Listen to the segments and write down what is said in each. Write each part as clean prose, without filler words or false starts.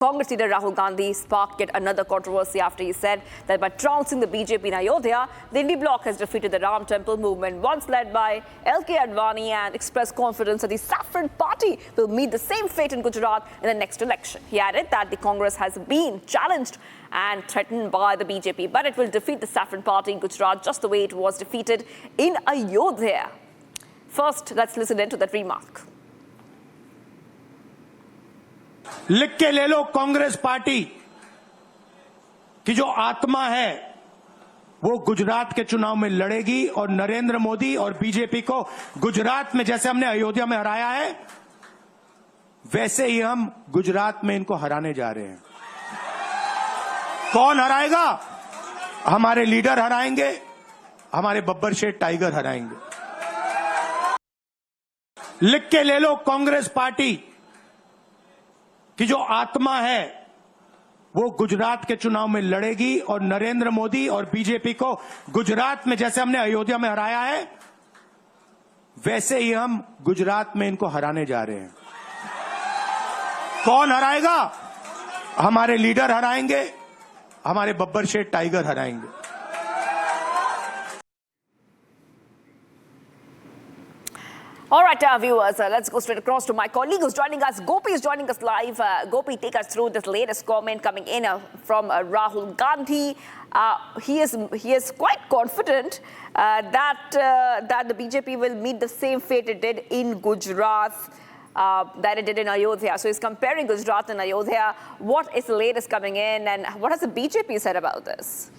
Congress leader Rahul Gandhi sparked yet another controversy after he said that by trouncing the BJP in Ayodhya, the India bloc has defeated the Ram Temple movement, once led by LK Advani, and expressed confidence that the Saffron Party will meet the same fate in Gujarat in the next election. He added that the Congress has been challenged and threatened by the BJP, but it will defeat the Saffron Party in Gujarat just the way it was defeated in Ayodhya. First, let's listen into that remark. लिख के ले लो, Congress party की जो आत्मा है वो गुजरात के चुनाव में लड़ेगी और नरेंद्र मोदी और बीजेपी को गुजरात में जैसे हमने अयोध्या में हराया है वैसे ही हम गुजरात में इनको हराने जा रहे हैं। कौन हराएगा? हमारे लीडर हराएंगे, हमारे बब्बर शेठ टाइगर हराएंगे। लिख के ले लो, कांग्रेस पार्टी की जो आत्मा है वो गुजरात के चुनाव में लड़ेगी और नरेंद्र मोदी और बीजेपी को गुजरात में जैसे हमने अयोध्या में हराया है वैसे ही हम गुजरात में इनको हराने जा रहे हैं। कौन हराएगा? हमारे लीडर हराएंगे, हमारे Babbar Sheth tiger हराएंगे। All right, viewers, let's go straight across to my colleague who's joining us. Gopi is joining us live. Gopi, take us through this latest comment coming in from Rahul Gandhi. He is quite confident that the BJP will meet the same fate it did in Gujarat that it did in Ayodhya. So he's comparing Gujarat and Ayodhya. What is the latest coming in, and what has the BJP said about this?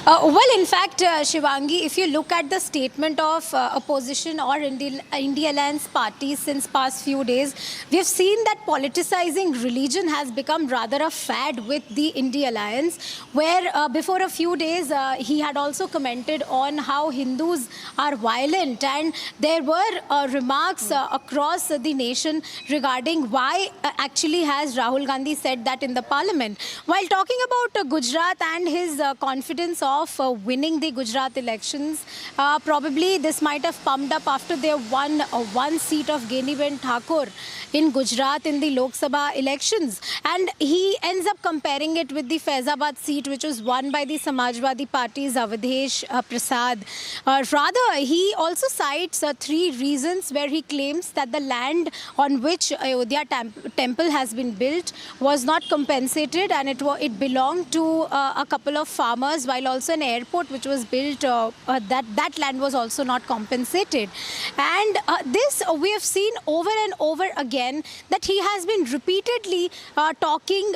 Well, in fact, Shivangi, if you look at the statement of opposition or India Alliance parties since past few days, we have seen that politicizing religion has become rather a fad with the India Alliance, where before a few days he had also commented on how Hindus are violent, and there were remarks across the nation regarding why actually has Rahul Gandhi said that in the parliament. While talking about Gujarat and his confidence of winning the Gujarat elections, probably this might have pumped up after they won one seat of Geniben Thakur in Gujarat in the Lok Sabha elections, and he ends up comparing it with the Faizabad seat which was won by the Samajwadi Party's Avadhesh Prasad. Rather, he also cites three reasons where he claims that the land on which Ayodhya temple has been built was not compensated, and it belonged to a couple of farmers, while also an airport which was built, that land was also not compensated. And this we have seen over and over again, that he has been repeatedly talking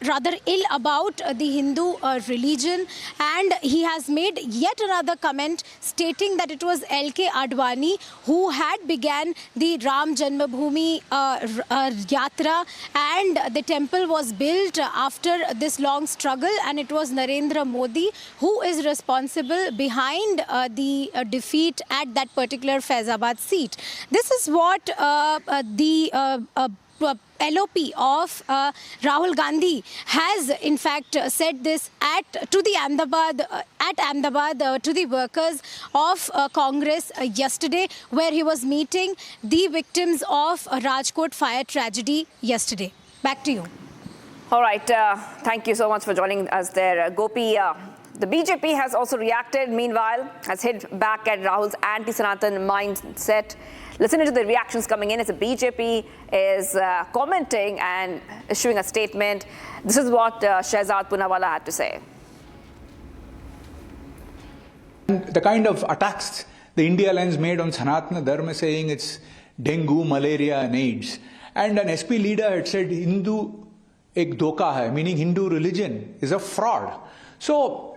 rather ill about the Hindu religion, and he has made yet another comment stating that it was LK Advani who had began the Ram Janmabhoomi Yatra, and the temple was built after this long struggle, and it was Narendra Modi who is responsible behind the defeat at that particular Faizabad seat. This is what the LOP of Rahul Gandhi has in fact said this to Ahmedabad to the workers of Congress yesterday, where he was meeting the victims of Rajkot fire tragedy yesterday. Back to you. All right, thank you so much for joining us there, Gopi. The BJP has also reacted, meanwhile, has hit back at Rahul's anti-Sanatan mindset. Listen to the reactions coming in as the BJP is commenting and issuing a statement. This is what Shehzad Poonawalla had to say. The kind of attacks the India Alliance made on Sanatana Dharma, saying it's dengue, malaria and AIDS. And an SP leader had said Hindu ek dhoka hai, meaning Hindu religion is a fraud. So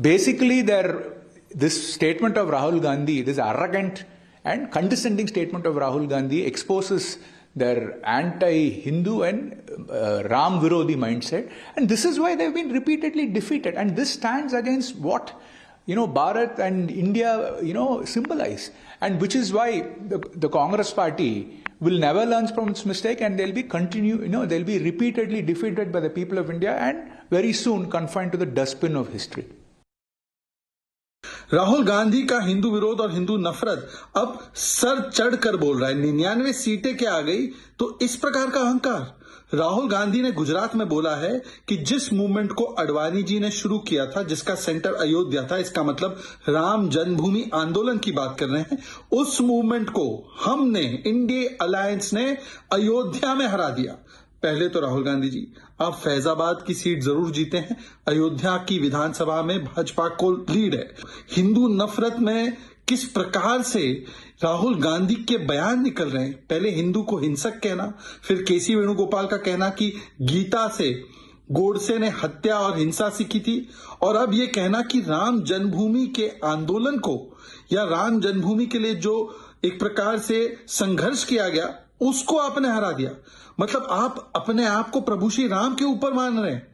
basically this statement of Rahul Gandhi, this arrogant and condescending statement of Rahul Gandhi, exposes their anti-Hindu and Ram Virodi mindset, and this is why they've been repeatedly defeated. And this stands against what Bharat and India symbolize, and which is why the Congress party will never learn from its mistake, and they'll be they'll be repeatedly defeated by the people of India and very soon confined to the dustbin of history. Rahul Gandhi का हिंदू विरोध और हिंदू नफरत अब sir चढ़कर बोल रहा है। 99 सीटें क्या आ गई, तो इस प्रकार का अहंकार। राहुल गांधी ने गुजरात में बोला है कि जिस मूवमेंट को अडवाणी जी ने शुरू किया था, जिसका सेंटर अयोध्या था, इसका मतलब राम जन्मभूमि आंदोलन की बात कर रहे हैं, उस मूवमेंट को हमने, इंडिया अलायंस ने अयोध्या में हरा दिया। पहले तो राहुल गांधी जी, आप फैजाबाद की सीट जरूर जीते हैं, अयोध्या की विधानसभा में भाजपा को लीड है। हिंदू नफरत में किस प्रकार से राहुल गांधी के बयान निकल रहे हैं, पहले हिंदू को हिंसक कहना, फिर केसी वेणुगोपाल का कहना कि गीता से गोडसे ने हत्या और हिंसा सीखी थी, और अब ये कहना कि राम जन्मभूमि के आंदोलन को या राम जन्मभूमि के लिए जो एक प्रकार से संघर्ष किया गया उसको आपने हरा दिया। मतलब आप अपने आप को प्रभु श्री राम के ऊपर मान रहे हैं।